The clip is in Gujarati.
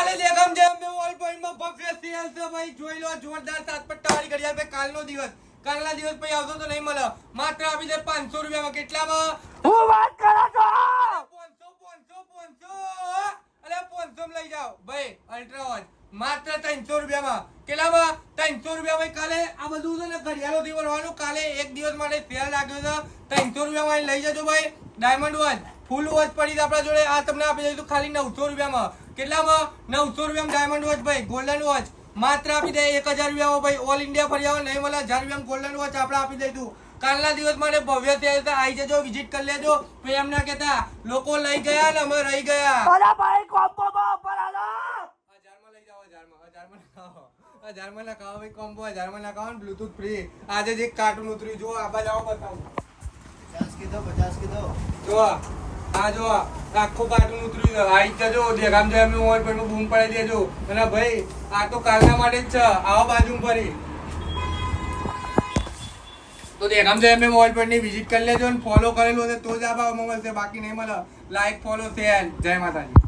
કાલે દેખામ જેમ મે ઓલ પોઈન્ટમાં ભવ્ય સેલ છે ભાઈ, જોઈ લો જોરદાર 7 પટ્ટાવાળી ઘડિયાળ ભાઈ. કાલના દિવસ ભાઈ આવતો તો નહીં મળે, માત્ર આપી દે 500 રૂપિયામાં. કેટલામાં? હું વાત કરો છો? 500 અરે 500 માં લઈ જાઓ ભાઈ. અલ્ટ્રા વોચ માત્ર 300 રૂપિયામાં. કેટલામાં? 300 રૂપિયા ભાઈ. કાલે આ બધું છે ને ઘડિયાળો થી ભરવાનું. કાલે એક દિવસ માટે સેલ લાગ્યો છે, 300 રૂપિયામાં લઈ જજો ભાઈ. ડાયમંડ વોચ ફૂલ વોચ પડી છે આપણા જોડે, આ તમને આપી દઈશું ખાલી 900 રૂપિયામાં. કેટલામાં? 900 રૂપિયામાં ડાયમંડ વોચ ભાઈ. ગોલ્ડન વોચ માત્ર આપી દે 1000 રૂપિયામાં ભાઈ. ઓલ ઇન્ડિયા ફરી આવો નહીં મળે, 1000 રૂપિયામાં ગોલ્ડન વોચ આપણે આપી દઈશું. કાલના દિવસ માટે ભવ્ય સેલ છે, આવી જજો, વિઝિટ કરી લેજો. ભાઈ એમ ના કહેતા લોકો લઈ ગયા ને અમે રહી ગયા. અરે ભાઈ કોમ્બોમાં ઓફર આલો. 1000 માં લઈ જાઓ. 1000 માં ના ખાઓ ભાઈ. કોમ્બો 1000 માં ના ખાઓ ને બ્લૂટૂથ ફ્રી. આજે જે કાર્ટૂન ઉતર્યું જો આબા જાઓ બતાવું. 50 કીધો જો આ જો આખું કાર્ટૂન ઉતર્યું છે. આવી જજો, દેખામ જાય એમનું ઓર પર બૂમ પડાઈ દેજો. અને ભાઈ આ તો કાલના માટે જ છે, આવો બાજુ ફરી. તો દેખામ જાય એમને મોબાઈલ પર ની વિઝિટ કરી લેજો ને ફોલો કરેલું હશે તો જ આબા મળશે, બાકી નહીં મળે. Like follow share. જય માતાજી.